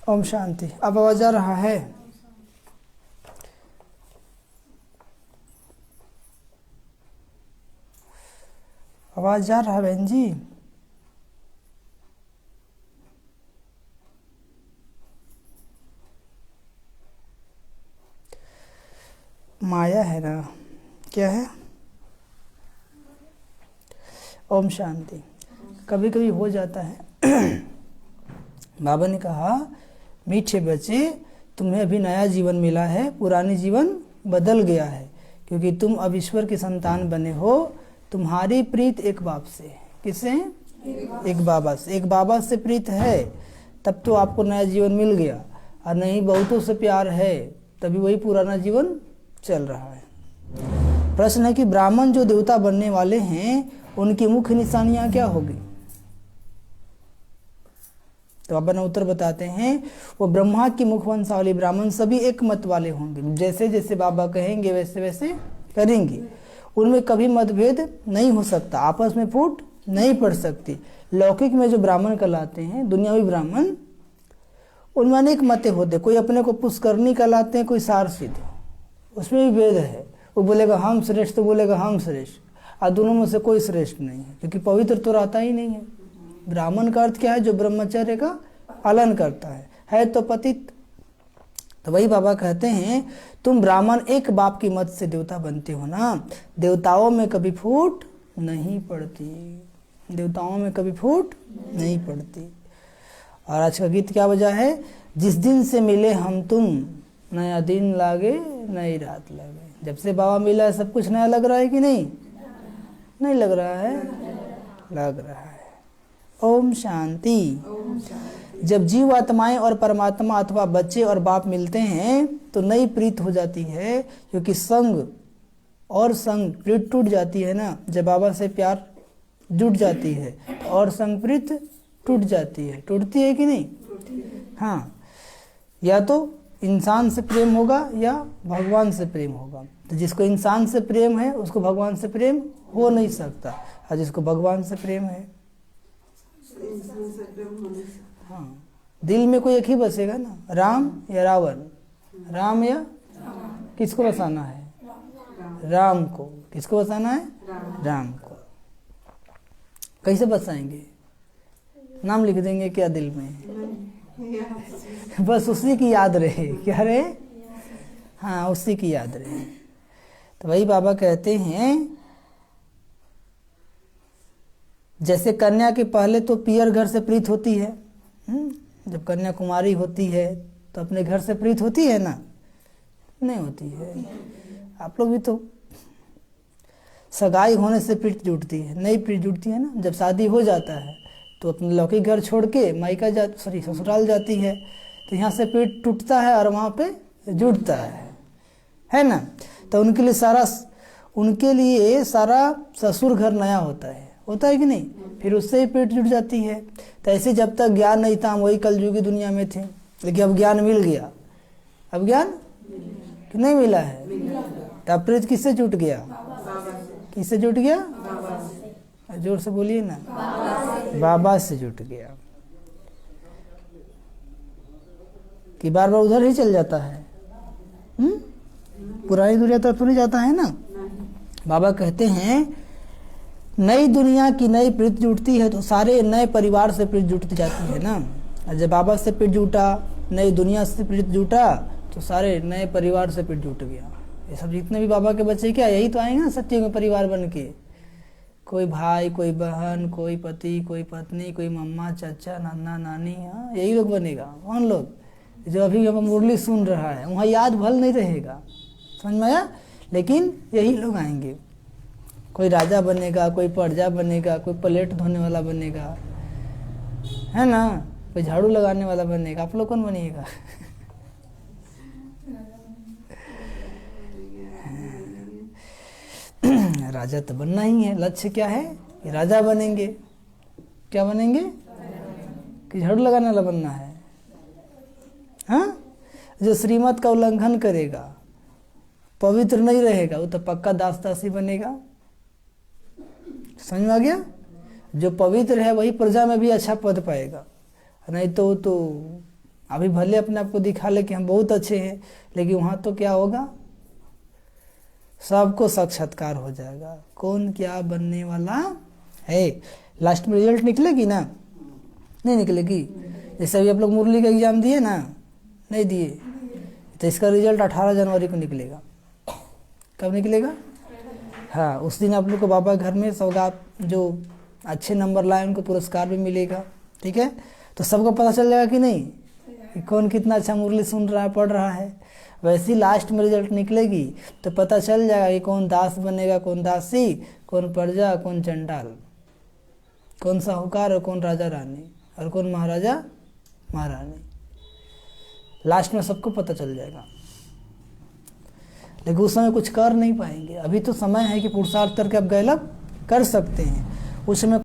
ओम शांति। अब आवाज आ रहा है? आवाज जा रहा है बहन जी? माया है ना? क्या है? ओम शांति। कभी कभी हो जाता है बाबा ने कहा, मीठे बच्चे, तुम्हें अभी नया जीवन मिला है, पुरानी जीवन बदल गया है, क्योंकि तुम अब ईश्वर के संतान बने हो। तुम्हारी प्रीत एक बाप से। किससे? एक बाबा से। एक बाबा से प्रीत है तब तो आपको नया जीवन मिल गया, और नहीं बहुतों से प्यार है तभी वही पुराना जीवन चल रहा है। प्रश्न है कि ब्राह्मण जो देवता बनने वाले हैं उनकी मुख्य निशानियां क्या होगी? तो बाबा ने उत्तर बताते हैं, वो ब्रह्मा की मुख वंशावली ब्राह्मण सभी एक मत वाले होंगे। जैसे जैसे बाबा कहेंगे वैसे वैसे करेंगे। उनमें कभी मतभेद नहीं हो सकता, आपस में फूट नहीं पड़ सकती। लौकिक में जो ब्राह्मण कहलाते हैं, दुनियावी ब्राह्मण, उनमें अनेक मतें होते। कोई अपने को पुष्करणी कहलाते हैं, कोई सारसिद्ध, उसमें भी भेद है। वो बोलेगा हम श्रेष्ठ, तो बोलेगा हम श्रेष्ठ, और दोनों में से कोई श्रेष्ठ नहीं है, क्योंकि पवित्र तो रहता ही नहीं है। ब्राह्मण का अर्थ क्या है? जो ब्रह्मचर्य का पालन करता है तो पतित। तो वही बाबा कहते हैं, तुम ब्राह्मण एक बाप की मत से देवता बनते हो ना, देवताओं में कभी फूट नहीं पड़ती। देवताओं में कभी फूट नहीं पड़ती। और आज का गीत क्या वजह है? जिस दिन से मिले हम तुम, नया दिन लागे नई रात लगे। जब से बाबा मिला है सब कुछ नया लग रहा है कि नहीं? नहीं लग रहा है? लग रहा है। ओम शांति। जब जीव आत्माएं और परमात्मा अथवा बच्चे और बाप मिलते हैं तो नई प्रीत हो जाती है, क्योंकि संग और संग प्रीत टूट जाती है ना। जब बाबा से प्यार जुट जाती है और संग प्रीत टूट जाती है। टूटती है कि नहीं? हाँ, या तो इंसान से प्रेम होगा या भगवान से प्रेम होगा। तो जिसको इंसान से प्रेम है उसको भगवान से प्रेम हो नहीं सकता, और जिसको भगवान से प्रेम है, हाँ, दिल में कोई एक ही बसेगा ना, राम या रावण। राम या किसको बसाना है? राम को। किसको बसाना है? राम को। कैसे बसाएंगे? नाम लिख देंगे क्या दिल में? बस उसी की याद रहे। क्या रहे? हाँ, उसी की याद रहे। तो वही बाबा कहते हैं, जैसे कन्या के पहले तो पियर घर से प्रीत होती है। जब कन्या कुमारी होती है तो अपने घर से प्रीत होती है ना? नहीं होती है। आप लोग भी तो सगाई होने से प्रीत जुटती है, नई प्रीत जुटती है ना। जब शादी हो जाता है तो अपने लौकिक घर छोड़ के मायका ससुराल जाती है, तो यहाँ से प्रीत टूटता है और वहाँ पे जुटता है ना। तो उनके लिए सारा ससुर घर नया होता है कि नहीं? फिर उससे ही पेट जुट जाती है। तो ऐसे जब तक ज्ञान नहीं था हम वही कलयुगी दुनिया में थे, लेकिन अब ज्ञान मिल गया। अब ज्ञान कि नहीं मिला है? तब प्रीत किससे जुट गया? किससे जुट गया? जोर से बोलिए ना। बाबा से जुट गया। कि बार बार उधर ही चल जाता है? पुरानी दुनिया तरफ तो नहीं जाता है ना। बाबा कहते हैं, नई दुनिया की नई प्रीत जुटती है तो सारे नए परिवार से प्रीत जुट जाती है ना। और जब बाबा से प्रीत जुटा, नई दुनिया से प्रीत जुटा, तो सारे नए परिवार से प्रीत जुट गया। ये सब जितने भी बाबा के बच्चे क्या यही तो आएंगे ना सत्य में परिवार बन के। कोई भाई, कोई बहन, कोई पति, कोई पत्नी, कोई मम्मा, चाचा, नाना, नानी। हाँ, यही लोग बनेगा। कौन लोग? जो अभी हम मुरली सुन रहा है, वहाँ याद भल नहीं रहेगा, समझ में आया? लेकिन यही लोग आएंगे। कोई राजा बनेगा, कोई प्रजा बनेगा, कोई प्लेट धोने वाला बनेगा, है ना, कोई झाड़ू लगाने वाला बनेगा। आप लोग कौन बनिएगा? राजा तो बनना ही है। लक्ष्य क्या है? कि राजा बनेंगे। क्या बनेंगे? कि झाड़ू लगाने वाला बनना है? हाँ, जो श्रीमत का उल्लंघन करेगा, पवित्र नहीं रहेगा, वो तो पक्का दास दासी बनेगा। समझ में आ गया? जो पवित्र है वही प्रजा में भी अच्छा पद पाएगा, नहीं तो अभी भले अपने आप को दिखा ले कि हम बहुत अच्छे हैं, लेकिन वहाँ तो क्या होगा, सबको साक्षात्कार हो जाएगा कौन क्या बनने वाला है। लास्ट में रिजल्ट निकलेगी ना, नहीं निकलेगी। जैसे अभी आप लोग मुरली का एग्जाम दिए ना, नहीं दिए, तो इसका रिजल्ट 18 जनवरी को निकलेगा। कब निकलेगा? हाँ, उस दिन आप लोग को बाबा घर में सौगात, जो अच्छे नंबर लाए उनको पुरस्कार भी मिलेगा। ठीक है, तो सबको पता चल जाएगा कि नहीं कि कौन कितना अच्छा मुरली सुन रहा है, पढ़ रहा है। वैसे ही लास्ट में रिजल्ट निकलेगी तो पता चल जाएगा कि कौन दास बनेगा, कौन दासी, कौन प्रजा, कौन चंडाल, कौन साहूकार और कौन राजा रानी और कौन महाराजा महारानी। लास्ट में सबको पता चल जाएगा, लेकिन उस समय कुछ कर नहीं पाएंगे। अभी तो समय है कि पुरुषार्थ करके आप गैलब कर सकते हैं, उस समय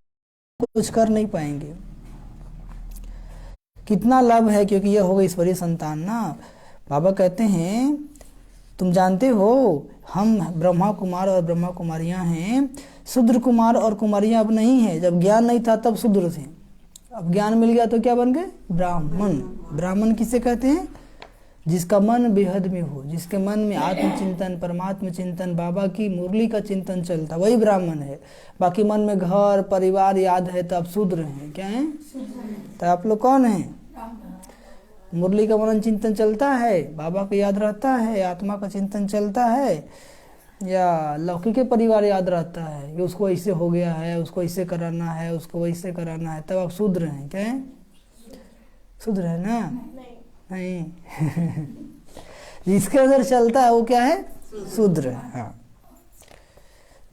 कुछ कर नहीं पाएंगे। कितना लाभ है, क्योंकि यह होगा ईश्वरीय संतान ना। बाबा कहते हैं तुम जानते हो हम ब्रह्मा कुमार और ब्रह्मा कुमारियां हैं, शूद्र कुमार और कुमारियां अब नहीं है। जब ज्ञान नहीं था तब शूद्र थे, अब ज्ञान मिल गया तो क्या बन गए? ब्राह्मण। ब्राह्मण किसे कहते हैं? जिसका मन बेहद में हो, जिसके मन में आत्मचिंतन, परमात्म चिंतन, बाबा की मुरली का चिंतन चलता, वही ब्राह्मण है। बाकी मन में घर परिवार याद है तो आप शूद्र हैं। क्या हैं? तो आप लोग कौन हैं? मुरली का मनन चिंतन चलता है, बाबा को याद रहता है, आत्मा का चिंतन चलता है, या लौकिक परिवार याद रहता है कि उसको ऐसे हो गया है, उसको ऐसे कराना है, उसको वैसे कराना है, तब आप शूद्र हैं। क्या है? शूद्र है ना? नहीं जिसके अंदर चलता है वो क्या है? शूद्र है। हाँ,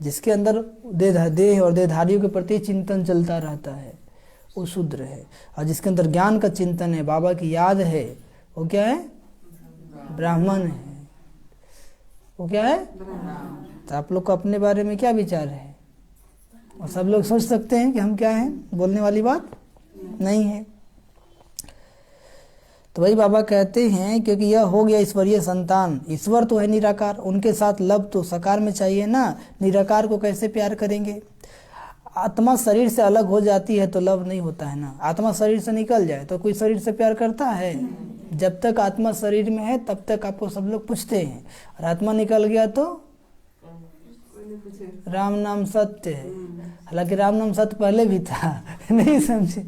जिसके अंदर देह और देहधारियों के प्रति चिंतन चलता रहता है वो शूद्र है। और जिसके अंदर ज्ञान का चिंतन है, बाबा की याद है, वो क्या है? ब्राह्मण है। वो क्या है? तो आप लोग को अपने बारे में क्या विचार है? और सब लोग सोच सकते हैं कि हम क्या हैं, बोलने वाली बात नहीं है। तो वही बाबा कहते हैं क्योंकि यह हो गया ईश्वरीय संतान। ईश्वर तो है निराकार, उनके साथ लब तो साकार में चाहिए ना। निराकार को कैसे प्यार करेंगे? आत्मा शरीर से अलग हो जाती है तो लव नहीं होता है ना। आत्मा शरीर से निकल जाए तो कोई शरीर से प्यार करता है? जब तक आत्मा शरीर में है तब तक आपको सब लोग पूछते हैं, और आत्मा निकल गया तो राम नाम सत्य है। हालांकि राम नाम सत्य पहले भी था नहीं समझे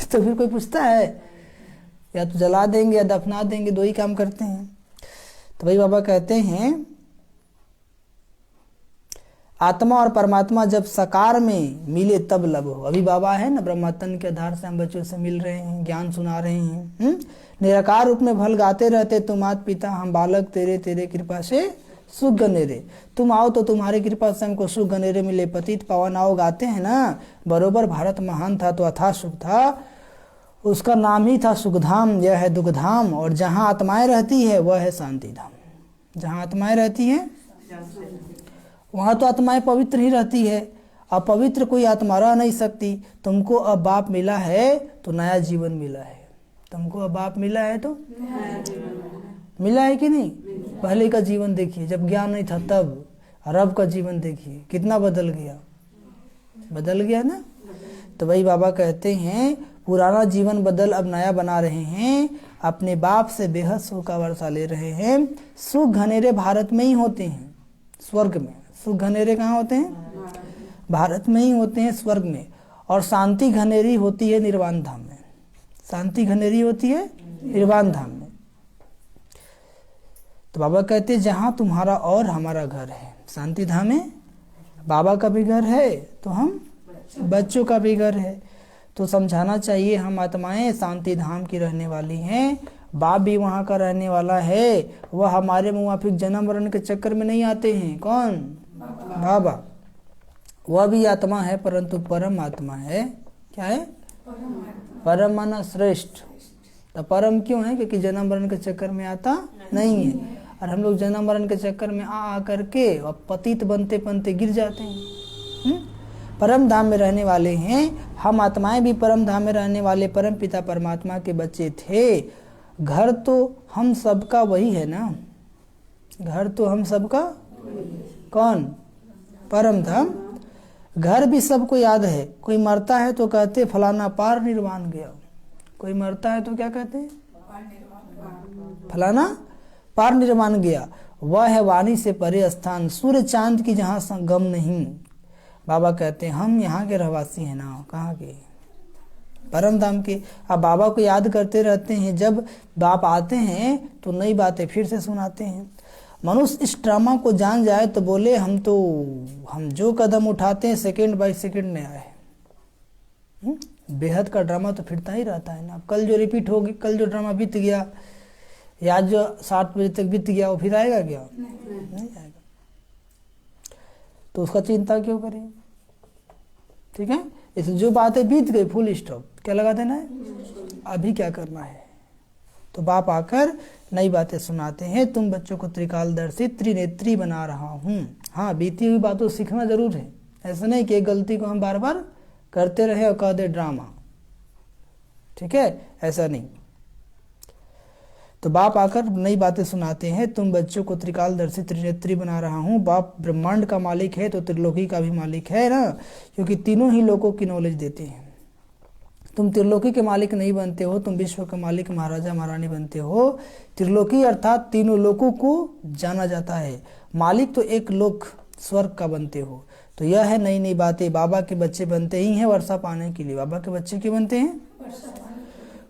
तो फिर कोई पूछता है? या तो जला देंगे या दफना देंगे, दो ही काम करते हैं। तो वही बाबा कहते हैं आत्मा और परमात्मा जब साकार में मिले तब लब हो। अभी बाबा है ना, ब्रह्मातन के आधार से हम बच्चों से मिल रहे हैं, ज्ञान सुना रहे हैं। निराकार रूप में भल गाते रहते तुम मात पिता हम बालक तेरे, तेरे कृपा से सुख गनेरे। तुम आओ तो तुम्हारी कृपा से हमको सुख गनेरे मिले। पतित पावन आओ गाते हैं ना, बरोबर भारत महान था तो अथाह सुख था, उसका नाम ही था सुखधाम। यह है दुखधाम, और जहाँ आत्माएं रहती है वह है शांति धाम। जहाँ आत्माएं रहती हैं वहाँ तो आत्माएं पवित्र ही रहती है। अपवित्र कोई आत्मा रह नहीं सकती। तुमको अब बाप मिला है तो नया जीवन मिला है। तुमको अब बाप मिला है तो मिला है कि नहीं? पहले का जीवन देखिए, जब ज्ञान नहीं था तब, और अब का जीवन देखिए कितना बदल गया। बदल गया ना। तो वही बाबा कहते हैं पुराना जीवन बदल अब नया बना रहे हैं, अपने बाप से बेहद सुख का वर्षा ले रहे हैं। सुख घनेरे भारत में ही होते हैं, स्वर्ग में। सुख घनेरे कहाँ होते हैं? भारत में ही होते हैं, स्वर्ग में। और शांति घनेरी होती है निर्वाण धाम में। शांति घनेरी होती है निर्वाण धाम में। तो बाबा कहते हैं जहाँ तुम्हारा और हमारा घर है, शांति धाम में बाबा का भी घर है तो हम बच्चों का भी घर है। तो समझाना चाहिए हम आत्माएं शांति धाम की रहने वाली हैं, बाप भी वहाँ का रहने वाला है। वह हमारे मुआफिक जन्म मरण के चक्कर में नहीं आते हैं। कौन? बाबा। वह भी आत्मा है परंतु परम आत्मा है। क्या है? परम माना श्रेष्ठ। तो परम क्यों है? क्योंकि जन्म मरण के चक्कर में आता नहीं है। और हम लोग जन्म मरण के चक्कर में आ करके और पतित बनते बनते गिर जाते हैं। परम धाम में रहने वाले हैं हम। आत्माएं भी परम धाम में रहने वाले परम पिता परमात्मा के बच्चे थे। घर तो हम सबका वही है ना। घर तो हम सबका कौन? परम धाम। घर भी सबको याद है। कोई मरता है तो कहते फलाना पार निर्वाण गया, कोई मरता है तो क्या कहते हैं? फलाना पार निर्वाण गया। वह है वाणी से परे स्थान, सूर्य चांद की जहाँ संगम नहीं। बाबा कहते हैं हम यहाँ के रहवासी हैं ना, कहाँ के? परम धाम के। अब बाबा को याद करते रहते हैं, जब बाप आते हैं तो नई बातें फिर से सुनाते हैं। मनुष्य इस ड्रामा को जान जाए तो बोले हम जो कदम उठाते हैं सेकंड बाय सेकंड नया है। बेहद का ड्रामा तो फिरता ही रहता है ना। कल जो रिपीट होगी, कल जो ड्रामा बीत गया या आज जो 7 बजे तक बीत गया वो फिर आएगा क्या? नहीं आएगा। तो उसका चिंता क्यों करें? ठीक है, इसलिए जो बातें बीत गई फुल स्टॉप, क्या लगा देना है? अभी क्या करना है? तो बाप आकर नई बातें सुनाते हैं। तुम बच्चों को त्रिकालदर्शी त्रिनेत्री बना रहा हूँ। हाँ, बीती हुई बातों सीखना जरूर है। ऐसा नहीं कि एक गलती को हम बार बार करते रहे और कह दे ड्रामा। ठीक है, ऐसा नहीं। तो बाप आकर नई बातें सुनाते हैं। तुम बच्चों को त्रिकालदर्शी त्रिनेत्री बना रहा हूँ। बाप ब्रह्मांड का मालिक है तो त्रिलोकी का भी मालिक है ना, क्योंकि तीनों ही लोगों की नॉलेज देते हैं। तुम त्रिलोकी के मालिक नहीं बनते हो, तुम विश्व के मालिक महाराजा महारानी बनते हो। त्रिलोकी अर्थात तीनों लोकों को जाना जाता है। मालिक तो एक लोक स्वर्ग का बनते हो। तो यह है नई नई बातें। बाबा के बच्चे बनते ही हैं वर्षा पाने के लिए। बाबा के बच्चे क्यों बनते हैं?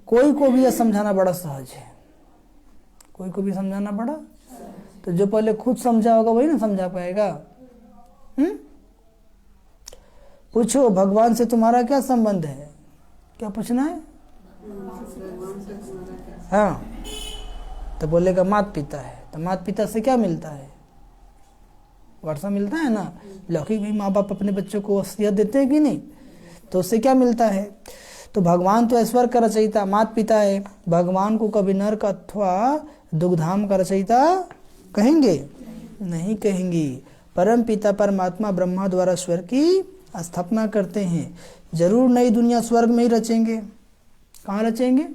कोई को भी यह समझाना बड़ा सहज है। कोई को भी समझाना बड़ा, तो जो पहले खुद समझा होगा वही ना समझा पाएगा। पूछो भगवान से तुम्हारा क्या संबंध है? क्या पूछना है? हाँ, तो बोलेगा माता पिता है। तो माता पिता से क्या मिलता है? वर्षा मिलता है ना। लौकिक भी माँ बाप अपने बच्चों को वसीयत देते हैं कि नहीं? तो उससे क्या मिलता है? तो भगवान तो ऐश्वर्य का रचयिता माता पिता है। भगवान को कभी नरक अथवा दुग्धाम का रचयिता कहेंगे? नहीं कहेंगे। परम पिता परमात्मा ब्रह्मा द्वारा स्वर्ग की स्थापना करते हैं। जरूर नई दुनिया स्वर्ग में ही रचेंगे। कहाँ रचेंगे?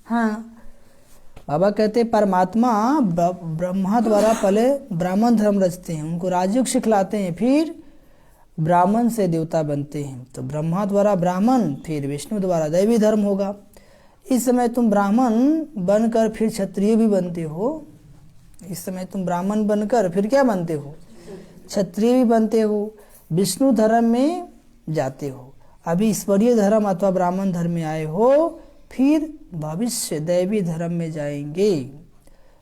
हाँ, बाबा कहते परमात्मा ब्रह्मा द्वारा पहले ब्राह्मण धर्म रचते हैं, उनको राजयोग सिखलाते हैं, फिर ब्राह्मण से देवता बनते हैं। तो ब्रह्मा द्वारा ब्राह्मण, फिर विष्णु द्वारा दैवी धर्म होगा। इस समय तुम ब्राह्मण बनकर फिर क्षत्रिय भी बनते हो। इस समय तुम ब्राह्मण बनकर फिर क्या बनते हो? क्षत्रिय भी बनते हो। विष्णु धर्म में जाते हो। अभी ईश्वरीय धर्म अथवा ब्राह्मण धर्म में आए हो, फिर भविष्य दैवी धर्म में जाएंगे।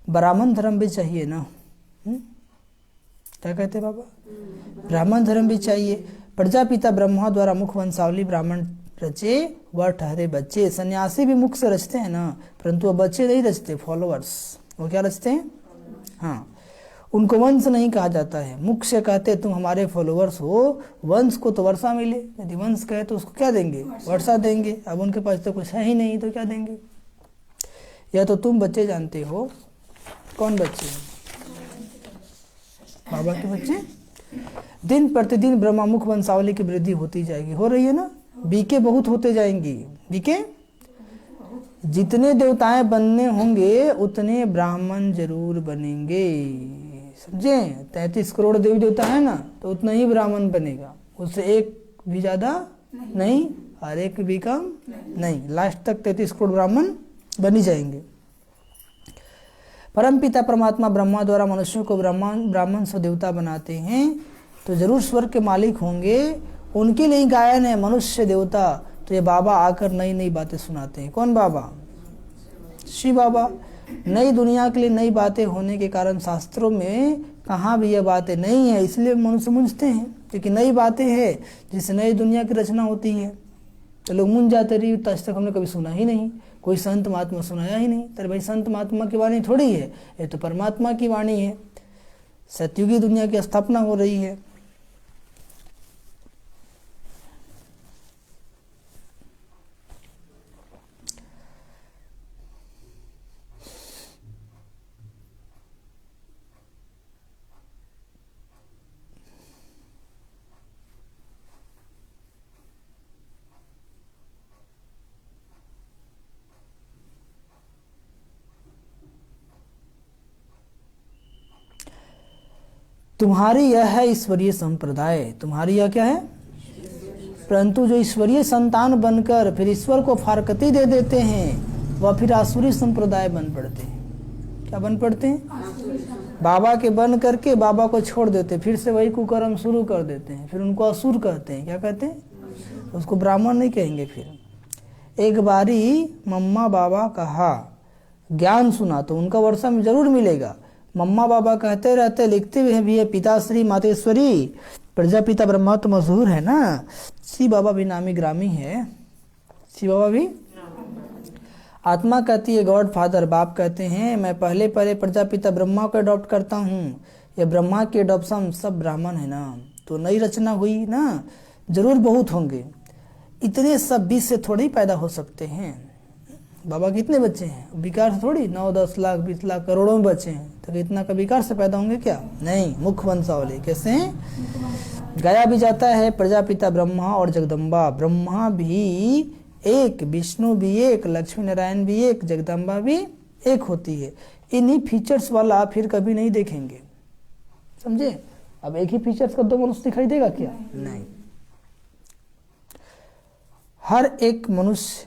ब्राह्मण धर्म भी चाहिए ना? क्या कहते बाबा? ब्राह्मण धर्म भी चाहिए। प्रजापिता ब्रह्मा द्वारा मुख वंशावली ब्राह्मण रचे, वह ठहरे बच्चे। सन्यासी भी मुख से रचते हैं ना, परंतु वह बच्चे नहीं रचते, फॉलोअर्स। वो क्या रचते हैं? हाँ, उनको वंश नहीं कहा जाता है। मुख से कहते तुम हमारे फॉलोअर्स हो। वंश को तो वर्षा मिले, यदि वंश कहे तो उसको क्या देंगे? वर्षा देंगे। अब उनके पास तो कुछ है ही नहीं, तो क्या देंगे? या तो तुम बच्चे जानते हो। कौन बच्चे? बाबा के बच्चे। दिन प्रतिदिन ब्रह्मा मुख वंशावली की वृद्धि होती जाएगी। हो रही है ना? बीके बहुत होते जाएंगी। बीके जितने देवताएं बनने होंगे उतने ब्राह्मण जरूर बनेंगे। समझे? 33 करोड़ देवी देवता है ना, तो उतना ही ब्राह्मण बनेगा। उससे एक भी ज्यादा नहीं और एक भी कम नहीं। लास्ट तक 33 करोड़ ब्राह्मण बन ही जाएंगे। परमपिता परमात्मा ब्रह्मा द्वारा मनुष्यों को ब्राह्मण से देवता बनाते हैं, तो जरूर स्वर्ग के मालिक होंगे। उनके लिए गायन है मनुष्य देवता। तो ये बाबा आकर नई नई बातें सुनाते हैं। कौन बाबा? शिव बाबा। नई दुनिया के लिए नई बातें होने के कारण शास्त्रों में कहाँ भी यह बातें नहीं है, इसलिए मनुष्य मूंझते हैं, क्योंकि नई बातें हैं जिससे नई दुनिया की रचना होती है। तो लोग मूंझ जाते रही, आज तक हमने कभी सुना ही नहीं, कोई संत महात्मा सुनाया ही नहीं। तो भाई संत महात्मा की वाणी थोड़ी है, ये तो परमात्मा की वाणी है। सतयुगी दुनिया की स्थापना हो रही है। तुम्हारी यह है ईश्वरीय संप्रदाय। तुम्हारी यह क्या है? परंतु जो ईश्वरीय संतान बनकर फिर ईश्वर को फारकती दे देते हैं वह फिर आसुरी संप्रदाय बन पड़ते हैं। क्या बन पड़ते हैं? बाबा के बन करके बाबा को छोड़ देते, फिर से वही कुकर्म शुरू कर देते हैं, फिर उनको असुर कहते हैं। क्या कहते हैं? उसको ब्राह्मण नहीं कहेंगे। फिर एक बारी मम्मा बाबा कहा, ज्ञान सुना तो उनका वर्षा में जरूर मिलेगा। मम्मा बाबा कहते रहते, लिखते हुए भी है, पिताश्री मातेश्वरी प्रजापिता ब्रह्मा तो मशहूर है ना, शिव बाबा भी नामी ग्रामी है। शिव बाबा भी आत्मा कहती है गॉड फादर, बाप कहते हैं मैं पहले प्रजापिता ब्रह्मा को अडॉप्ट करता हूँ। ये ब्रह्मा की अडॉप्शन सब ब्राह्मण है ना, तो नई रचना हुई ना, जरूर बहुत होंगे। इतने सब 20 से थोड़े ही पैदा हो सकते हैं। बाबा कितने बच्चे हैं? विकार से थोड़ी 9, 10 लाख 20 लाख करोड़ों में बच्चे हैं, तो इतना का विकार से पैदा होंगे क्या? नहीं, मुख्य वंशावली। कैसे हैं? गाया भी जाता है प्रजापिता ब्रह्मा और जगदम्बा। ब्रह्मा भी एक, विष्णु भी एक, लक्ष्मी नारायण भी एक, जगदम्बा भी एक होती है। इन्हीं फीचर्स वाला फिर कभी नहीं देखेंगे, समझे? अब एक ही फीचर्स का दो मनुष्य दिखाई देगा क्या? नहीं। हर एक मनुष्य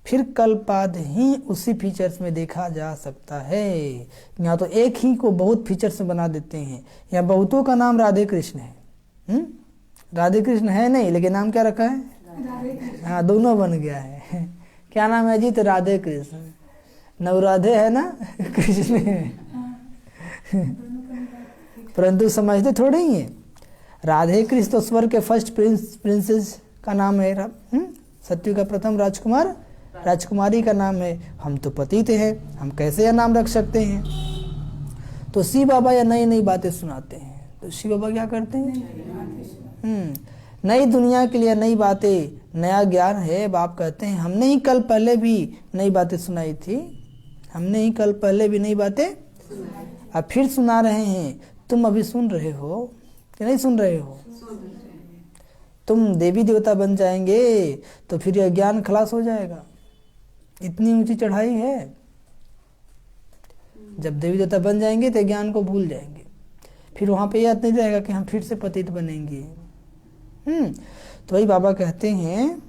फिर कल्पाद ही उसी फीचर्स में देखा जा सकता है। यहाँ तो एक ही को बहुत फीचर्स में बना देते हैं। यहाँ बहुतों का नाम राधे कृष्ण है। राधे कृष्ण है नहीं, लेकिन नाम क्या रखा है? हाँ, दोनों बन गया है। क्या नाम है जी? तो राधे कृष्ण। नवराधे है ना, कृष्ण है। परंतु समझते थोड़े ही है। राधे कृष्ण तो स्वर्ग के फर्स्ट प्रिंसेस का नाम है। सत्यु का प्रथम राजकुमार, राजकुमारी का नाम है। हम तो पतित हैं, हम कैसे यह नाम रख सकते हैं? तो शिव बाबा या नई नई बातें सुनाते हैं। तो शिव बाबा क्या करते हैं? नई दुनिया के लिए नई बातें, नया ज्ञान है। बाप कहते हैं हमने ही कल पहले भी नई बातें सुनाई थी, हमने ही कल पहले भी नई बातें अब फिर सुना रहे हैं। तुम अभी सुन रहे हो कि नहीं सुन रहे हो? तुम देवी देवता बन जाएंगे तो फिर यह ज्ञान खलास हो जाएगा। इतनी ऊंची चढ़ाई है। जब देवी देवता बन जाएंगे तो ज्ञान को भूल जाएंगे। फिर वहां पे याद नहीं रहेगा कि हम फिर से पतित बनेंगे। तो वही बाबा कहते हैं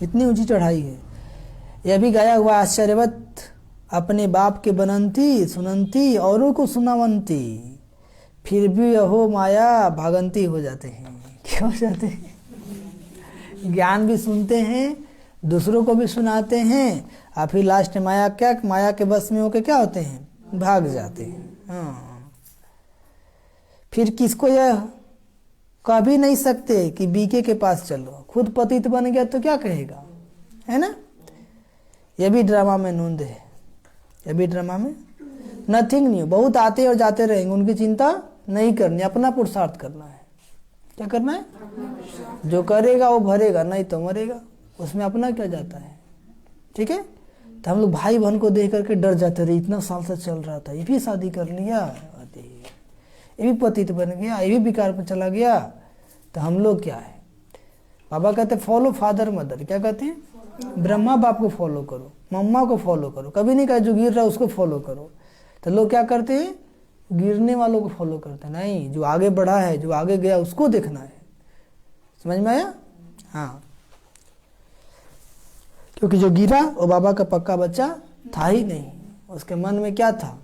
इतनी ऊंची चढ़ाई है। यह भी गाया हुआ आश्चर्यवत अपने बाप के बनंती सुनंती औरों को सुनावंती, फिर भी अहो माया भागंती हो जाते हैं। क्या हो जाते हैं? ज्ञान भी सुनते हैं, दूसरों को भी सुनाते हैं, और फिर लास्ट में माया के बस में होके क्या होते हैं? भाग जाते हैं। हाँ, फिर किसको यह कह भी नहीं सकते कि बीके के पास चलो। खुद पतित बन गया तो क्या कहेगा, है ना? यह भी ड्रामा में नूंद है। यह भी ड्रामा में नथिंग न्यू। बहुत आते और जाते रहेंगे, उनकी चिंता नहीं करनी, अपना पुरुषार्थ करना है। क्या करना है? जो करेगा वो भरेगा, नहीं तो मरेगा। उसमें अपना क्या जाता है? ठीक है। तो हम लोग भाई बहन को देख करके डर जाते रहे, इतना साल से चल रहा था, ये भी शादी कर लिया, ये भी पतित बन गया, ये भी विकार पर चला गया, तो हम लोग क्या है? बाबा कहते फॉलो फादर मदर। क्या कहते हैं? ब्रह्मा बाप को फॉलो करो, मम्मा को फॉलो करो। कभी नहीं कहा जो गिर रहा है उसको फॉलो करो। तो लोग क्या करते हैं? गिरने वालों को फॉलो करते हैं। नहीं, जो आगे बढ़ा है, जो आगे गया, उसको देखना है। समझ में आया? हाँ, क्योंकि जो गिरा वो बाबा का पक्का बच्चा था ही नहीं। उसके मन में क्या था?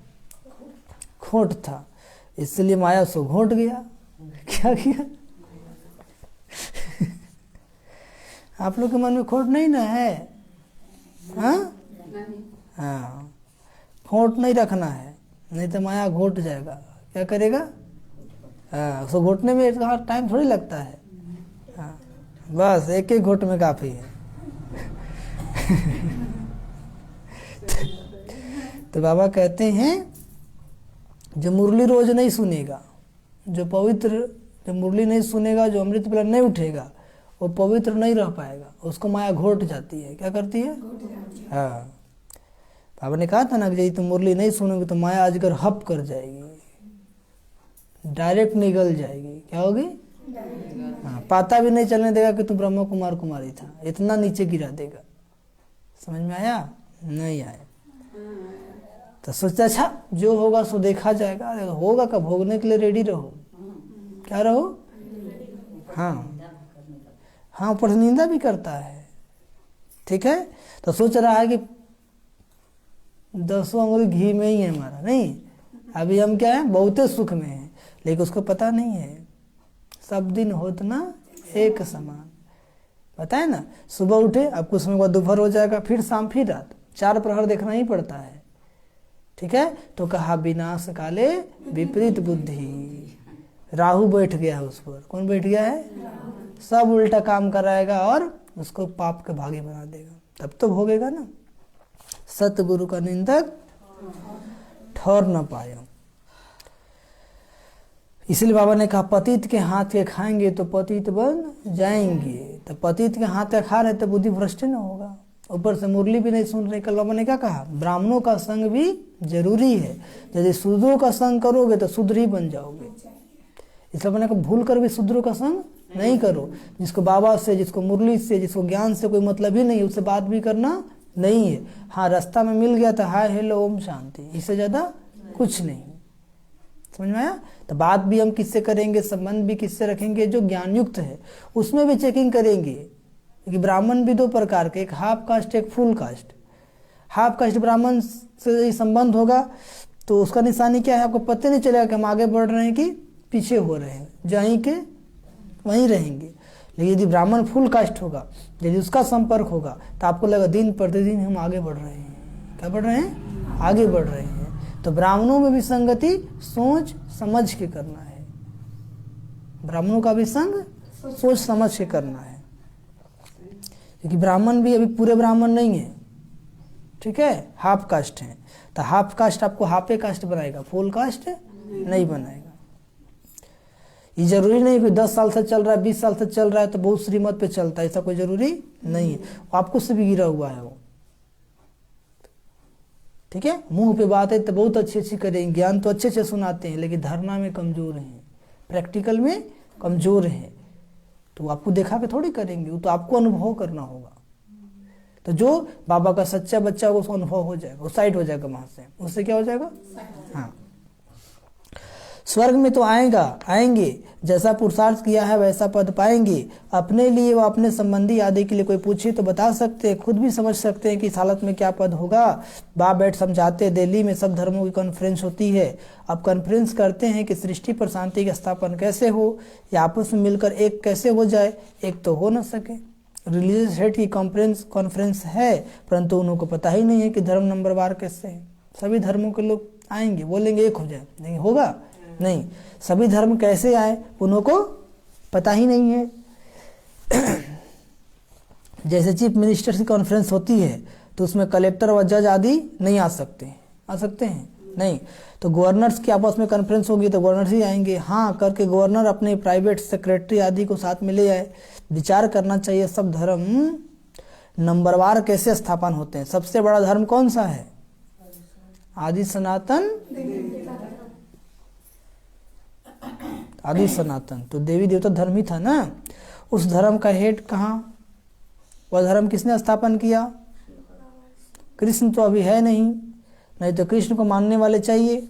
खोट था, इसलिए माया उसको घोट गया। क्या किया? आप लोग के मन में खोट नहीं ना है? हाँ, हाँ, खोट नहीं रखना है, नहीं तो माया घोट जाएगा। क्या करेगा? हाँ, उसको घोटने में इतना टाइम थोड़ी लगता है। हाँ, बस एक एक घोट में काफी है। तो बाबा कहते हैं जो मुरली रोज नहीं सुनेगा, जो पवित्र, जो मुरली नहीं सुनेगा, जो अमृत पिला नहीं उठेगा, वो पवित्र नहीं रह पाएगा। उसको माया घोट जाती है। क्या करती है? हाँ, बाबा ने कहा था ना कि यदि तुम मुरली नहीं सुनोगे तो माया अजगर हप कर जाएगी, डायरेक्ट निगल जाएगी। क्या होगी? हाँ, पता भी नहीं चलने देगा कि तुम ब्रह्मा कुमार कुमारी था, इतना नीचे गिरा देगा। समझ में आया? नहीं आया। तो सोचा अच्छा जो होगा सो देखा जाएगा। अरे होगा कब, भोगने के लिए रेडी रहो। क्या रहो? हाँ हाँ, ऊपर से निंदा भी करता है। ठीक है, तो सोच रहा है कि 10 अंगुली घी में ही है हमारा, नहीं अभी हम क्या है, बहुते सुख में है। लेकिन उसको पता नहीं है सब दिन होत ना एक समान। पता है ना, सुबह उठे अब कुछ समय बाद दोपहर हो जाएगा, फिर शाम, फिर रात, 4 प्रहर देखना ही पड़ता है। ठीक है, तो कहा विनाश काले विपरीत बुद्धि, राहु बैठ गया है उस पर। कौन बैठ गया है? सब उल्टा काम कराएगा और उसको पाप के भागी बना देगा, तब तो भोगेगा ना। सतगुरु का निंदक ठहर न पाए। इसलिए बाबा ने कहा पतित के हाथ के खाएंगे तो पतित बन जाएंगे। तो पतित के हाथ का खा रहे तो बुद्धि भ्रष्ट न होगा, ऊपर से मुरली भी नहीं सुन रहे। कल बाबा ने क्या कहा? ब्राह्मणों का संग भी जरूरी है। यदि शूद्रों का संग करोगे तो शूद्र ही बन जाओगे। इसलिए मैंने कहा भूल कर भी शूद्रों का संग नहीं करो। जिसको बाबा से, जिसको मुरली से, जिसको ज्ञान से कोई मतलब ही नहीं है, उससे बात भी करना नहीं है। हाँ, रास्ता में मिल गया तो हाय हेलो ओम शांति, इससे ज्यादा कुछ नहीं। समझ में आया? तो बात भी हम किससे करेंगे, संबंध भी किससे रखेंगे? जो ज्ञान युक्त है। उसमें भी चेकिंग करेंगे कि ब्राह्मण भी 2 प्रकार के, एक हाफ कास्ट एक फुल कास्ट। हाफ कास्ट ब्राह्मण से संबंध होगा तो उसका निशानी क्या है? आपको पता नहीं चलेगा कि हम आगे बढ़ रहे हैं कि पीछे हो रहे हैं, जहीं के वहीं रहेंगे। लेकिन यदि ब्राह्मण फुल कास्ट होगा, यदि उसका संपर्क होगा तो आपको लगेगा दिन प्रतिदिन हम आगे बढ़ रहे हैं। क्या बढ़ रहे हैं? आगे बढ़ रहे हैं। तो ब्राह्मणों में भी संगति सोच समझ के करना है। ब्राह्मणों का भी संग सोच समझ के करना है, क्योंकि ब्राह्मण भी अभी पूरे ब्राह्मण नहीं है। ठीक है, हाफ कास्ट है। तो हाफ कास्ट आपको हाफे कास्ट बनाएगा, फुल कास्ट नहीं बनाएगा। ये जरूरी नहीं कि 10 साल से चल रहा है, 20 साल से चल रहा है तो बहुत श्रीमत पे चलता है, ऐसा कोई जरूरी नहीं है। आपको से भी गिरा हुआ है वो। ठीक है, मुंह पे बात है तो बहुत अच्छी अच्छी करेंगे, ज्ञान तो अच्छे से सुनाते हैं, लेकिन धारणा में कमजोर हैं, प्रैक्टिकल में कमजोर हैं। तो आपको देखा के थोड़ी करेंगे, वो तो आपको अनुभव करना होगा। तो जो बाबा का सच्चा बच्चा होगा उसको अनुभव हो जाएगा, वो साइड हो जाएगा वहां से। उससे क्या हो जाएगा? हाँ, स्वर्ग में तो आएंगे, जैसा पुरुषार्थ किया है वैसा पद पाएंगे। अपने लिए व अपने संबंधी आदि के लिए कोई पूछे तो बता सकते हैं, खुद भी समझ सकते हैं कि इस हालत में क्या पद होगा। बाप बैठ समझाते। दिल्ली में सब धर्मों की कॉन्फ्रेंस होती है। अब कॉन्फ्रेंस करते हैं कि सृष्टि पर शांति का स्थापन कैसे हो, या आपस में मिलकर एक कैसे हो जाए। एक तो हो न सके। रिलीजियस हेड की कॉन्फ्रेंस है, परंतु उन्हों को पता ही नहीं है कि धर्म नंबरवार कैसे है। सभी धर्मों के लोग आएंगे, बोलेंगे एक हो जाए, नहीं होगा नहीं। सभी धर्म कैसे आए उन्हों को पता ही नहीं है। जैसे चीफ मिनिस्टर की कॉन्फ्रेंस होती है तो उसमें कलेक्टर व जज आदि नहीं आ सकते हैं नहीं। तो गवर्नर्स की आपस में कॉन्फ्रेंस होगी तो गवर्नर्स ही आएंगे। हाँ करके गवर्नर अपने प्राइवेट सेक्रेटरी आदि को साथ में ले आए। विचार करना चाहिए सब धर्म नंबरवार कैसे स्थापन होते हैं। सबसे बड़ा धर्म कौन सा है? आदि सनातन। आदि सनातन तो देवी देवता धर्म ही था ना। उस धर्म का हेड कहाँ? वह धर्म किसने स्थापन किया? कृष्ण तो अभी है नहीं तो कृष्ण को मानने वाले चाहिए।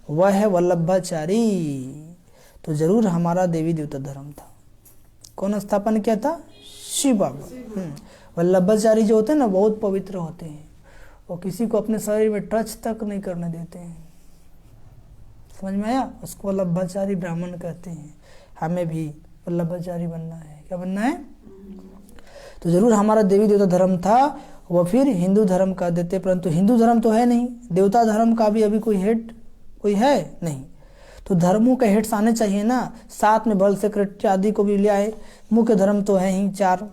वह है वल्लभाचारी। तो जरूर हमारा देवी देवता धर्म था। कौन स्थापन किया था? शिव बाबा। वल्लभाचारी जो होते हैं ना बहुत पवित्र होते हैं, वो किसी को अपने शरीर में टच तक नहीं करने देते हैं। समझ में आया? उसको वल्लभाचारी ब्राह्मण कहते हैं। हमें भी वल्लभाचारी बनना है। क्या बनना है? तो जरूर हमारा देवी देवता धर्म था। वह फिर हिंदू धर्म का देते, परंतु हिंदू धर्म तो है नहीं। देवता धर्म का भी अभी कोई हेड कोई है नहीं। तो धर्मों के हेड्स आने चाहिए ना, साथ में बल सेक्रेटरी आदि को भी ले आए। मुख्य धर्म तो है ही 4,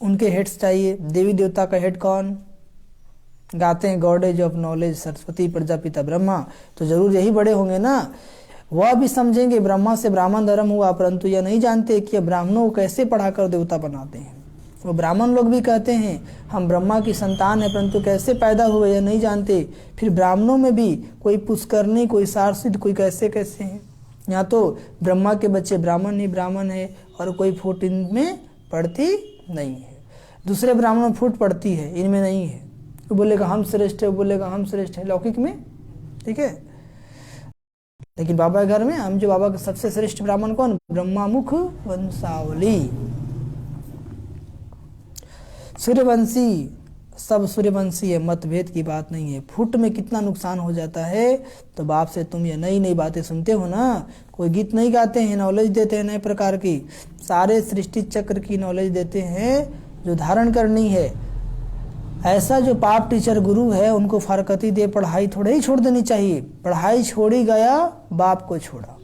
उनके हेड्स चाहिए। देवी देवता का हेड कौन? गाते हैं goddess of knowledge Saraswati Prajapita Brahma. तो जरूर यही बड़े होंगे ना। वह भी समझेंगे ब्रह्मा से ब्राह्मण धर्म हुआ, परंतु यह नहीं जानते कि ब्राह्मणों को कैसे पढ़ाकर देवता बनाते हैं। वो ब्राह्मण लोग भी कहते हैं हम ब्रह्मा की संतान है, परंतु कैसे पैदा हुए यह नहीं जानते। फिर ब्राह्मणों में भी कोई पुष्करणी, कोई सारसिद्ध, कोई कैसे कैसे हैं। यहाँ तो ब्रह्मा के बच्चे ब्राह्मण ही ब्राह्मण है और कोई फूट इनमें पड़ती नहीं है। दूसरे ब्राह्मण में फूट पड़ती है, इनमें नहीं है। वो बोलेगा हम श्रेष्ठ है, वो बोलेगा हम श्रेष्ठ है लौकिक में, ठीक है। लेकिन बाबा के घर में हम जो बाबा के सबसे श्रेष्ठ ब्राह्मण कौन? ब्रह्मामुख वंशावली, सूर्यवंशी, सब सूर्यवंशी है, मतभेद की बात नहीं है। फुट में कितना नुकसान हो जाता है। तो बाप से तुम ये नई नई बातें सुनते हो ना, कोई गीत नहीं गाते हैं, नॉलेज देते हैं नए प्रकार की, सारे सृष्टि चक्र की नॉलेज देते हैं जो धारण करनी है। ऐसा जो पाप टीचर गुरु है उनको फारकती दे पढ़ाई थोड़े ही छोड़ देनी चाहिए। पढ़ाई छोड़ी गया बाप को छोड़ा,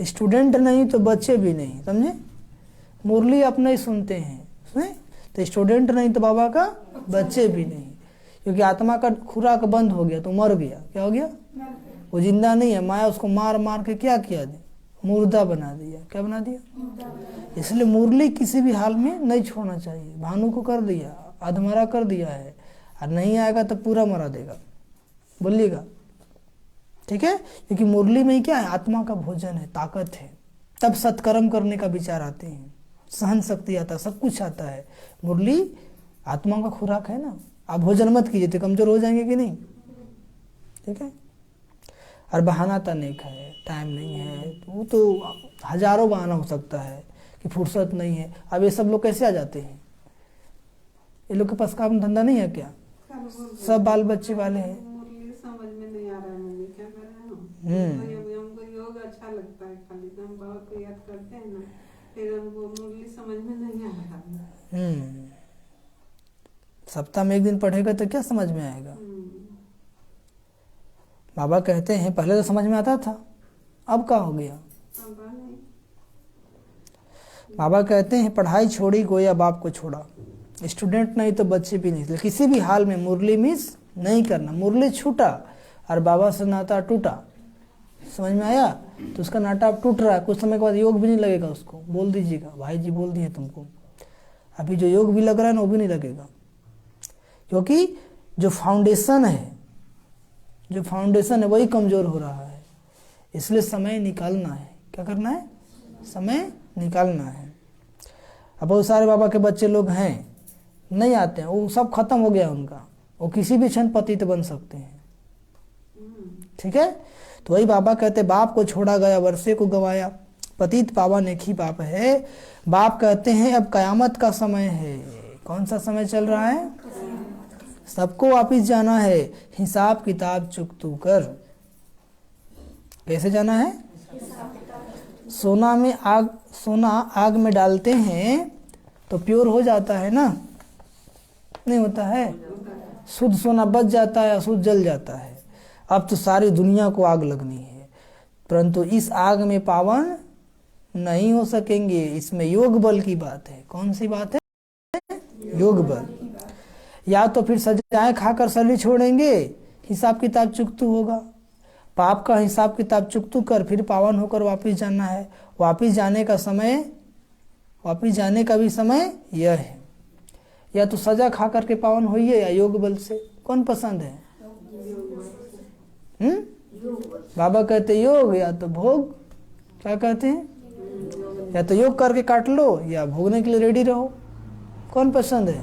स्टूडेंट नहीं तो बच्चे भी नहीं, समझे। मुरली अपने ही सुनते हैं, सुने तो स्टूडेंट नहीं तो बाबा का बच्चे भी नहीं, क्योंकि आत्मा का खुराक बंद हो गया तो मर गया। क्या हो गया? वो जिंदा नहीं है, माया उसको मार मार के क्या किया दे, मुर्दा बना दिया। क्या बना दिया? इसलिए मुरली किसी भी हाल में नहीं छोड़ना चाहिए। भानु को कर दिया, अधमरा कर दिया है, और नहीं आएगा तो पूरा मरा देगा, बोलिएगा, ठीक है। क्योंकि मुरली में क्या है? आत्मा का भोजन है, ताकत है, तब सत्कर्म करने का विचार आते हैं, सहन शक्ति आता है, सब कुछ आता है। मुरली आत्मा का खुराक है ना। आप भोजन मत कीजिए तो कमजोर हो जाएंगे कि नहीं, ठीक है। और बहाना तो नहीं है, टाइम नहीं है, तो वो तो हजारों बहाना हो सकता है कि फुर्सत नहीं है। अब ये सब लोग कैसे आ जाते हैं? ये लोग के पास काम धंधा नहीं है क्या? सब बाल बच्चे वाले हैं। समझ में नहीं आ रहा है, मम्मी क्या कर रहे हैं हम। हमको योग अच्छा लगता है, खाली हम बाबा को याद करते हैं ना, फिर हमको मुरली समझ में नहीं आ रहा। सप्ताह में एक दिन पढ़ेगा तो क्या समझ में आएगा? बाबा कहते हैं पहले तो समझ में आता था, अब क्या हो गया? बाबा कहते हैं पढ़ाई छोड़ी गोया बाप को छोड़ा। स्टूडेंट नहीं तो बच्चे भी नहीं, किसी भी हाल में मुरली मिस नहीं करना। मुरली छूटा और बाबा से नाता टूटा, समझ में आया? तो उसका नाता अब टूट रहा है, कुछ समय के बाद योग भी नहीं लगेगा उसको। बोल दीजिएगा भाई जी बोल दिए तुमको, अभी जो योग भी लग रहा है ना वो भी नहीं लगेगा, क्योंकि जो फाउंडेशन है वही कमजोर हो रहा है। इसलिए समय निकालना है। क्या करना है? समय निकालना है। अब बहुत सारे बाबा के बच्चे लोग हैं नहीं आते हैं, वो सब खत्म हो गया उनका, वो किसी भी क्षण पतित बन सकते हैं, ठीक है। तो वही बाबा कहते बाप को छोड़ा गया वर्षे को गवाया, पतित पावन एक ही बाप है। बाप कहते हैं अब कयामत का समय है। कौन सा समय चल रहा है? सबको वापिस जाना है, हिसाब किताब चुकतू कर। कैसे जाना है? सोना आग में डालते हैं तो प्योर हो जाता है ना, नहीं होता है? शुद्ध सोना बच जाता है, अशुद्ध जल जाता है। अब तो सारी दुनिया को आग लगनी है, परंतु इस आग में पावन नहीं हो सकेंगे। इसमें योग बल की बात है। कौन सी बात है? योग बल। या तो फिर सजाएं खाकर शरीर छोड़ेंगे, हिसाब किताब चुकतू होगा। पाप का हिसाब किताब चुकतू कर फिर पावन होकर वापिस जाना है। वापिस जाने का भी समय यह है। या तो सजा खा करके पावन होइए या योग बल से। कौन पसंद है? बाबा कहते योग या तो भोग। क्या कहते हैं? या तो योग करके काट लो या भोगने के लिए रेडी रहो। कौन पसंद है?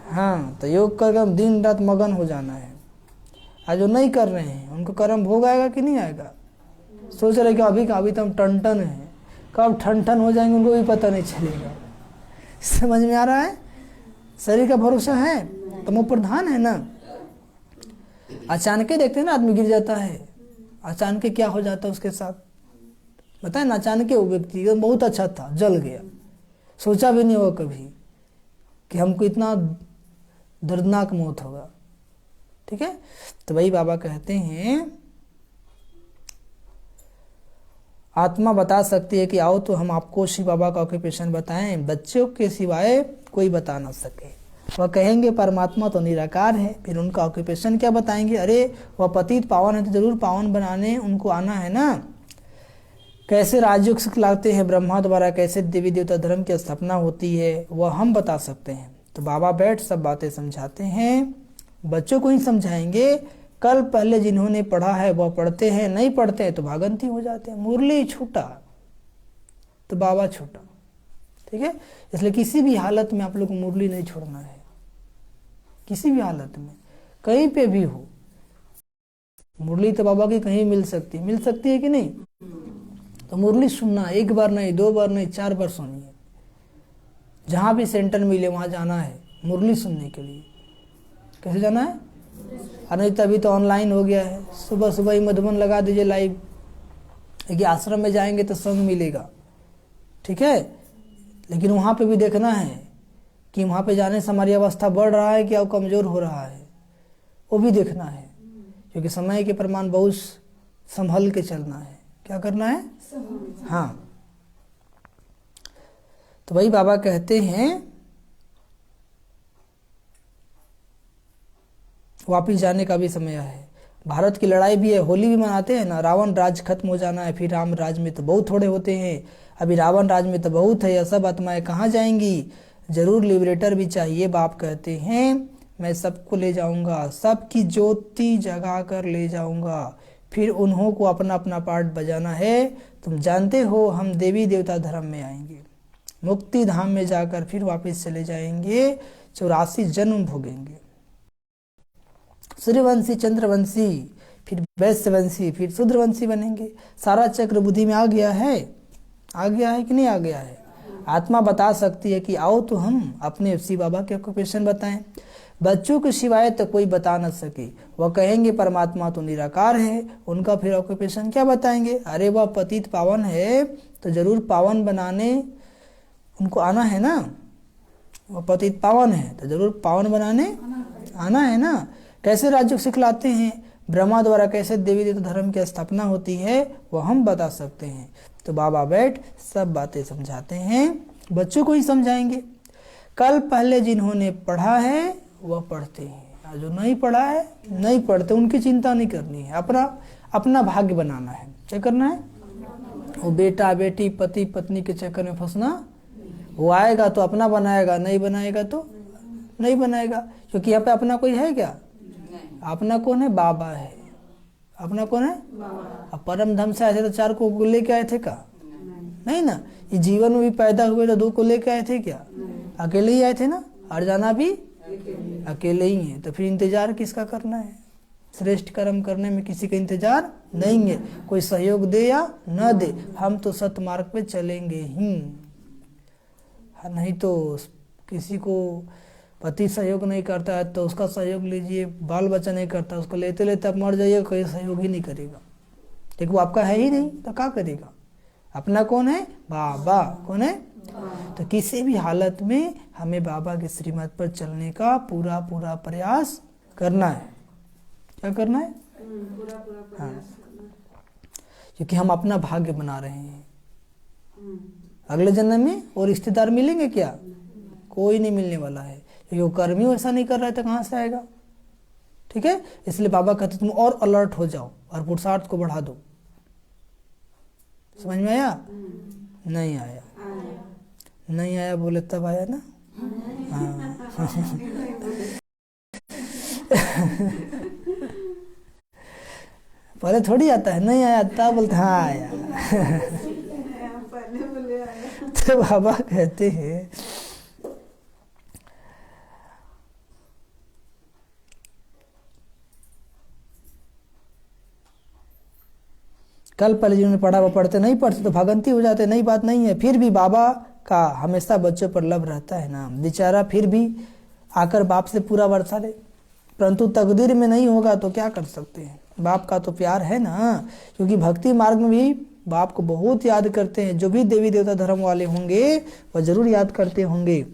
हाँ, तो योग करके हम दिन रात मगन हो जाना है। आज जो नहीं कर रहे हैं उनको कर्म भोग आएगा कि नहीं आएगा? सोच रहे कि अभी तो हम टन हैं, कब ठन हो जाएंगे उनको भी पता नहीं चलेगा। समझ में आ रहा है? शरीर का भरोसा है, तमो प्रधान है ना। अचानक देखते हैं ना आदमी गिर जाता है, अचानक क्या हो जाता है उसके साथ बताए ना। अचानक वो व्यक्ति बहुत अच्छा था, जल गया, सोचा भी नहीं होगा कभी कि हमको इतना दर्दनाक मौत होगा, ठीक है। तो वही बाबा कहते हैं आत्मा बता सकती है कि आओ तो हम आपको शिव बाबा का ऑक्यूपेशन बताएं, बच्चों के सिवाय कोई बता ना सके। वह कहेंगे परमात्मा तो निराकार है, फिर उनका ऑक्यूपेशन क्या बताएंगे? अरे वह पतित पावन है तो जरूर पावन बनाने उनको आना है ना। कैसे राजयोग सिखलाते हैं ब्रह्मा द्वारा, कैसे देवी देवता धर्म की स्थापना होती है, वह हम बता सकते हैं। तो बाबा बैठ सब बातें समझाते हैं, बच्चों को ही समझाएंगे। कल पहले जिन्होंने पढ़ा है वह पढ़ते हैं, नहीं पढ़ते हैं तो भागंती हो जाते हैं। मुरली छूटा तो बाबा छूटा, ठीक है। इसलिए किसी भी हालत में आप लोग को मुरली नहीं छोड़ना है, किसी भी हालत में, कहीं पे भी हो। मुरली तो बाबा की कहीं मिल सकती है कि नहीं? तो मुरली सुनना, एक बार नहीं, 2 बार नहीं, 4 बार सुनिए। जहां भी सेंटर मिले वहां जाना है मुरली सुनने के लिए। कैसे जाना है? नहीं तो अभी तो ऑनलाइन हो गया है, सुबह सुबह ही मधुबन लगा दीजिए लाइव। देखिए आश्रम में जाएंगे तो संग मिलेगा, ठीक है, लेकिन वहां पे भी देखना है कि वहां पे जाने से हमारी अवस्था बढ़ रहा है कि अब कमजोर हो रहा है, वो भी देखना है। क्योंकि समय के प्रमाण बहुत संभल के चलना है। क्या करना है? हाँ, तो वही बाबा कहते हैं वापिस जाने का भी समय है। भारत की लड़ाई भी है, होली भी मनाते हैं ना, रावण राज खत्म हो जाना है, फिर राम राज में तो बहुत थोड़े होते हैं, अभी रावण राज में तो बहुत है, यह सब आत्माएं कहाँ जाएंगी? जरूर लिबरेटर भी चाहिए। बाप कहते हैं मैं सबको ले जाऊंगा, सबकी ज्योति जगा कर ले जाऊंगा, फिर उन्हों को अपना अपना पार्ट बजाना है। तुम जानते हो हम देवी देवता धर्म में आएंगे, मुक्ति धाम में जाकर फिर वापस चले जाएंगे, 84 जन्म भोगेंगे, सूर्यवंशी, चंद्रवंशी, फिर वैश्यवंशी, फिर शूद्रवंशी बनेंगे। सारा चक्र बुद्धि में आ गया है कि नहीं आ गया है? आत्मा बता सकती है कि आओ तो हम अपने शिव बाबा के ऑक्यूपेशन बताएं। बच्चों के सिवाय तो कोई बता न सके, वह कहेंगे परमात्मा तो निराकार है, उनका फिर ऑक्यूपेशन क्या बताएंगे? अरे वह पतित पावन है तो जरूर पावन बनाने उनको आना है ना, वह पतित पावन है तो जरूर पावन बनाने आना है ना। कैसे राज्य सिखलाते हैं, ब्रह्मा द्वारा कैसे देवी देवता धर्म की स्थापना होती है, वो हम बता सकते हैं। तो बाबा बैठ सब बातें समझाते हैं, बच्चों को ही समझाएंगे। कल पहले जिन्होंने पढ़ा है वह पढ़ते हैं, और जो नहीं पढ़ा है नहीं पढ़ते, उनकी चिंता नहीं करनी है, अपना भाग्य बनाना है। क्या करना है? वो बेटा बेटी पति पत्नी के चक्कर में फंसना, वो आएगा तो अपना बनाएगा, नहीं बनाएगा तो नहीं बनाएगा। क्योंकि यहाँ पे अपना कोई है क्या? अपना कौन है? बाबा है। अपना कौन है? अब परम धाम से आए थे तो 4 को लेके आए थे क्या? नहीं ना। ये जीवन में भी पैदा हुए तो 2 को लेके आए थे क्या? अकेले ही आए थे ना, और जाना भी अकेले ही है। तो फिर इंतजार किसका करना है? श्रेष्ठ कर्म करने में किसी का इंतजार नहीं है, कोई सहयोग दे या न दे, हम तो सतमार्ग पे चलेंगे ही। नहीं तो किसी को पति सहयोग नहीं करता है तो उसका सहयोग लीजिए, बाल बच्चा नहीं करता उसको लेते लेते आप मर जाइए, कोई सहयोग ही नहीं करेगा, लेकिन वो आपका है ही नहीं तो क्या करेगा? अपना कौन है? बाबा। कौन है? तो किसी भी हालत में हमें बाबा के श्रीमत पर चलने का पूरा पूरा प्रयास करना है। क्या करना है? पूरा प्रयास करना। क्योंकि हम अपना भाग्य बना रहे हैं। अगले जन्म में और रिश्तेदार मिलेंगे क्या? कोई नहीं मिलने वाला है, क्योंकि वो कर्मी ऐसा नहीं कर रहा है तो कहाँ से आएगा? ठीक है, इसलिए बाबा कहते तुम और अलर्ट हो जाओ और पुरुषार्थ को बढ़ा दो। समझ में आया? नहीं आया? नहीं आया बोले तब आया ना। हाँ पहले थोड़ी आता है, नहीं आया तब बोलते हाँ आया। तो बाबा कहते हैं कल पहले जिन्होंने पढ़ा वो पढ़ते, नहीं पढ़ते तो भागंती हो जाते, नई बात नहीं है। फिर भी बाबा का हमेशा बच्चों पर लव रहता है ना, बेचारा फिर भी आकर बाप से पूरा वर्षा ले, परंतु तकदीर में नहीं होगा तो क्या कर सकते हैं? बाप का तो प्यार है ना, क्योंकि भक्ति मार्ग में भी बाप को बहुत याद करते हैं। जो भी देवी देवता धर्म वाले होंगे वह जरूर याद करते होंगे,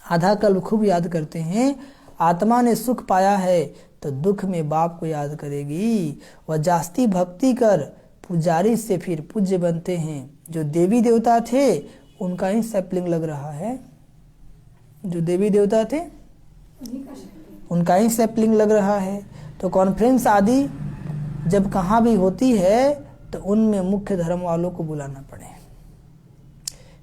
आधा कल्प खूब याद करते हैं। आत्मा ने सुख पाया है तो दुख में बाप को याद करेगी। वह जास्ती भक्ति कर पुजारी से फिर पूज्य बनते हैं। जो देवी देवता थे उनका ही सैपलिंग लग रहा है, जो देवी देवता थे उनका ही सैपलिंग लग रहा है। तो कॉन्फ्रेंस आदि जब कहाँ भी होती है तो उनमें मुख्य धर्म वालों को बुलाना पड़े।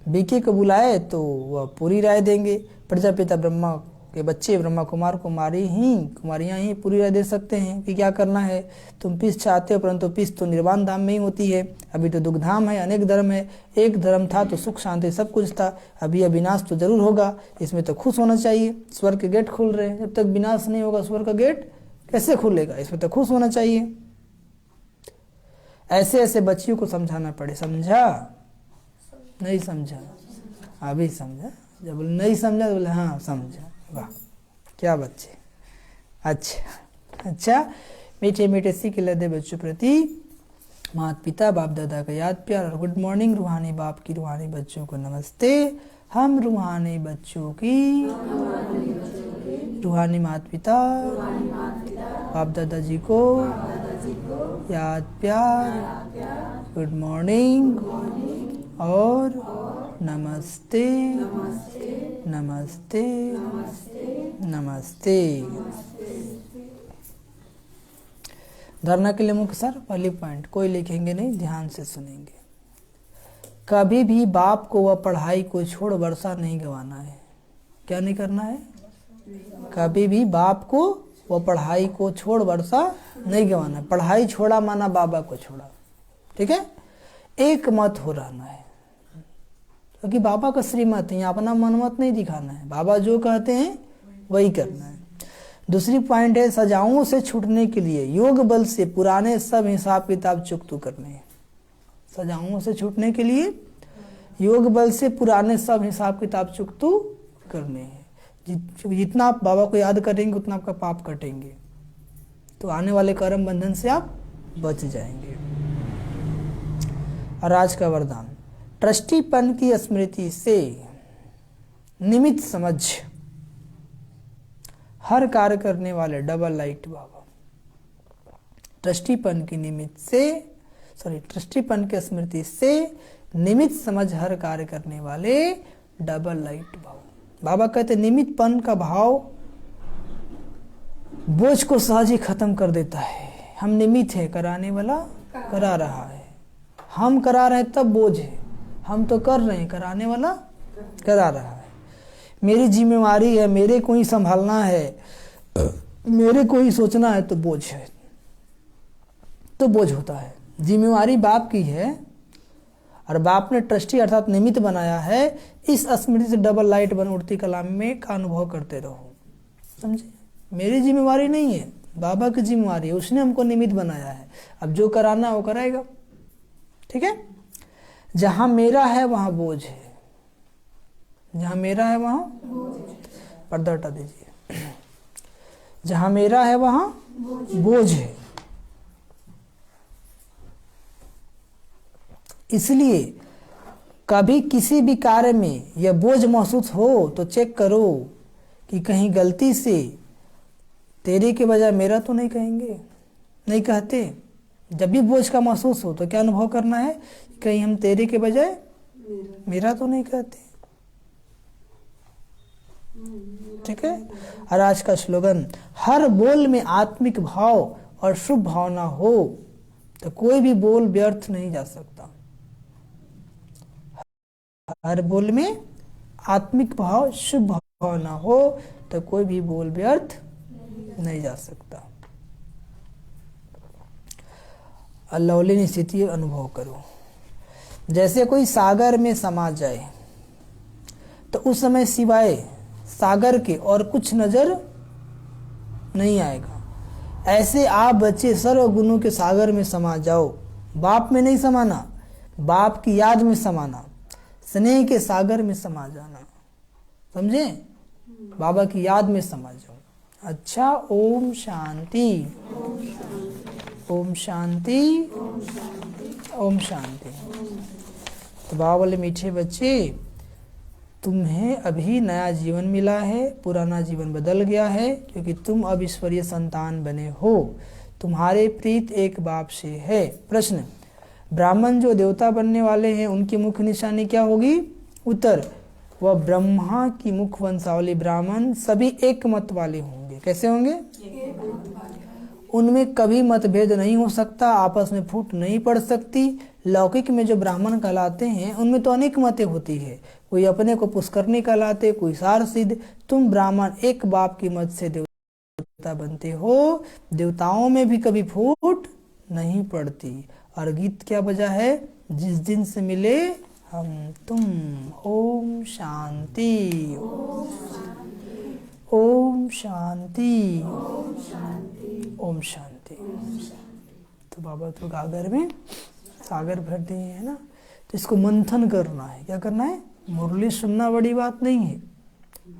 बीके को बुलाए तो वह पूरी राय देंगे, प्रजापिता ब्रह्मा कि बच्चे ब्रह्मा कुमारियां ही पूरी राय दे सकते हैं कि क्या करना है। तुम पीस चाहते हो, परंतु पीस तो निर्वाण धाम में ही होती है। अभी तो दुख धाम है, अनेक धर्म है। एक धर्म था तो सुख शांति सब कुछ था, अभी अविनाश तो जरूर होगा, इसमें तो खुश होना चाहिए। स्वर्ग के गेट खुल रहे हैं, जब तक विनाश नहीं होगा स्वर्ग का गेट कैसे खुलेगा, इसमें तो खुश होना चाहिए। ऐसे ऐसे बच्चियों को समझाना पड़े। समझा? नहीं समझा? अभी समझा? जब बोले नहीं समझा तो बोले हाँ समझा। वाह क्या बच्चे, अच्छा। मीठे मीठे सीख लदे बच्चों प्रति माता पिता बाप दादा का याद प्यार और गुड मॉर्निंग। रूहानी बाप की रूहानी बच्चों को नमस्ते। हम रूहानी बच्चों की रूहानी माता पिता बाप दादा जी को याद प्यार, गुड मॉर्निंग और नमस्ते नमस्ते नमस्ते। धरना के लिए मुख्य सर पहली पॉइंट कोई लिखेंगे नहीं, ध्यान से सुनेंगे। कभी भी बाप को व पढ़ाई को छोड़ वर्षा नहीं गंवाना है। क्या नहीं करना है? कभी भी बाप को व पढ़ाई को छोड़ वर्षा नहीं गंवाना। पढ़ाई छोड़ा माना बाबा को छोड़ा, ठीक है। एक मत हो रहना है, क्योंकि बाबा का श्रीमत है, यहाँ अपना मनमत नहीं दिखाना है। बाबा जो कहते हैं वही करना है। दूसरी पॉइंट है सजाओं से छूटने के लिए योग बल से पुराने सब हिसाब किताब चुकतू करने हैं। सजाओं से छूटने के लिए योग बल से पुराने सब हिसाब किताब चुकतू करने हैं। जितना आप बाबा को याद करेंगे उतना आपका पाप कटेंगे, तो आने वाले कर्म बंधन से आप बच जाएंगे। और आज का वरदान, ट्रस्टीपन की स्मृति से निमित्त समझ हर कार्य करने वाले डबल लाइट बाबा। ट्रस्टीपन की स्मृति से निमित्त समझ हर कार्य करने वाले डबल लाइट बाबा। बाबा कहते निमित्तपन का भाव बोझ को सहज ही खत्म कर देता है। हम निमित्त है, कराने वाला करा रहा है। हम करा रहे हैं तब बोझ है, हम तो कर रहे हैं, कराने वाला करा रहा है। मेरी जिम्मेवारी है, मेरे को ही संभालना है, मेरे को ही सोचना है, तो बोझ है, तो बोझ होता है। जिम्मेवारी बाप की है और बाप ने ट्रस्टी अर्थात निमित्त बनाया है। इस स्मृति से डबल लाइट बन उठती कलाम में का अनुभव करते रहो। समझे? मेरी जिम्मेवारी नहीं है, बाबा की जिम्मेवारी है, उसने हमको निमित्त बनाया है। अब जो कराना है वो कराएगा, ठीक है। जहां मेरा है वहां बोझ है, जहां मेरा है वहां पर्दा हटा दीजिए। जहां मेरा है वहां बोझ है। इसलिए कभी किसी भी कार्य में यह बोझ महसूस हो तो चेक करो कि कहीं गलती से तेरे के बजाय मेरा तो नहीं कहेंगे, नहीं कहते। जब भी बोझ का महसूस हो तो क्या अनुभव करना है, कहीं हम तेरे के बजाय मेरा तो नहीं कहते, ठीक है। और आज का स्लोगन, हर बोल में आत्मिक भाव और शुभ भावना हो तो कोई भी बोल व्यर्थ नहीं जा सकता। हर बोल में आत्मिक भाव शुभ भावना हो तो कोई भी बोल व्यर्थ नहीं जा सकता। अल्लाह स्थिति अनुभव करो। जैसे कोई सागर में समा जाए तो उस समय सिवाय सागर के और कुछ नजर नहीं आएगा। ऐसे आप बच्चे सर्व गुणों के सागर में समा जाओ। बाप में नहीं समाना, बाप की याद में समाना, स्नेह के सागर में समा जाना। समझे? बाबा की याद में समा जाओ। अच्छा, ओम शांति, ओम शांति, ओम शांति। तो बाबा बोले मीठे बच्चे, तुम्हें अभी नया जीवन मिला है, पुराना जीवन बदल गया है, क्योंकि तुम अब ईश्वरीय संतान बने हो। तुम्हारे प्रीत एक बाप से है। प्रश्न, ब्राह्मण जो देवता बनने वाले हैं उनकी मुख्य निशानी क्या होगी? उत्तर, वह ब्रह्मा की मुख्य वंशावली ब्राह्मण सभी एक मत वाले होंगे। कैसे होंगे? उनमें कभी मतभेद नहीं हो सकता, आपस में फूट नहीं पड़ सकती। लौकिक में जो ब्राह्मण कहलाते हैं उनमें तो अनेक मतें होती है, कोई अपने को पुष्करणी कहलाते, कोई सार सिद्ध। तुम ब्राह्मण एक बाप की मत से देवता बनते हो, देवताओं में भी कभी फूट नहीं पड़ती। और गीत क्या बजा है, जिस दिन से मिले हम तुम। ओम शांति, ओम शांति, ओम शांति। तो बाबा तो गागर में सागर भर दिए है ना, तो इसको मंथन करना है। क्या करना है, मुरली सुनना बड़ी बात नहीं है,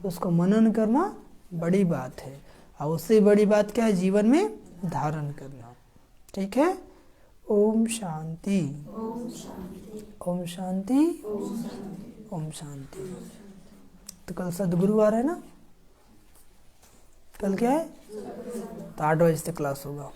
उसको मनन करना बड़ी बात है। और उससे बड़ी बात क्या है, जीवन में धारण करना। ठीक है, ओम शांति, ओम शांति, ओम शांति। तो कल सद्गुरुवार है ना, कल क्या है, तो 8 बजे से क्लास होगा।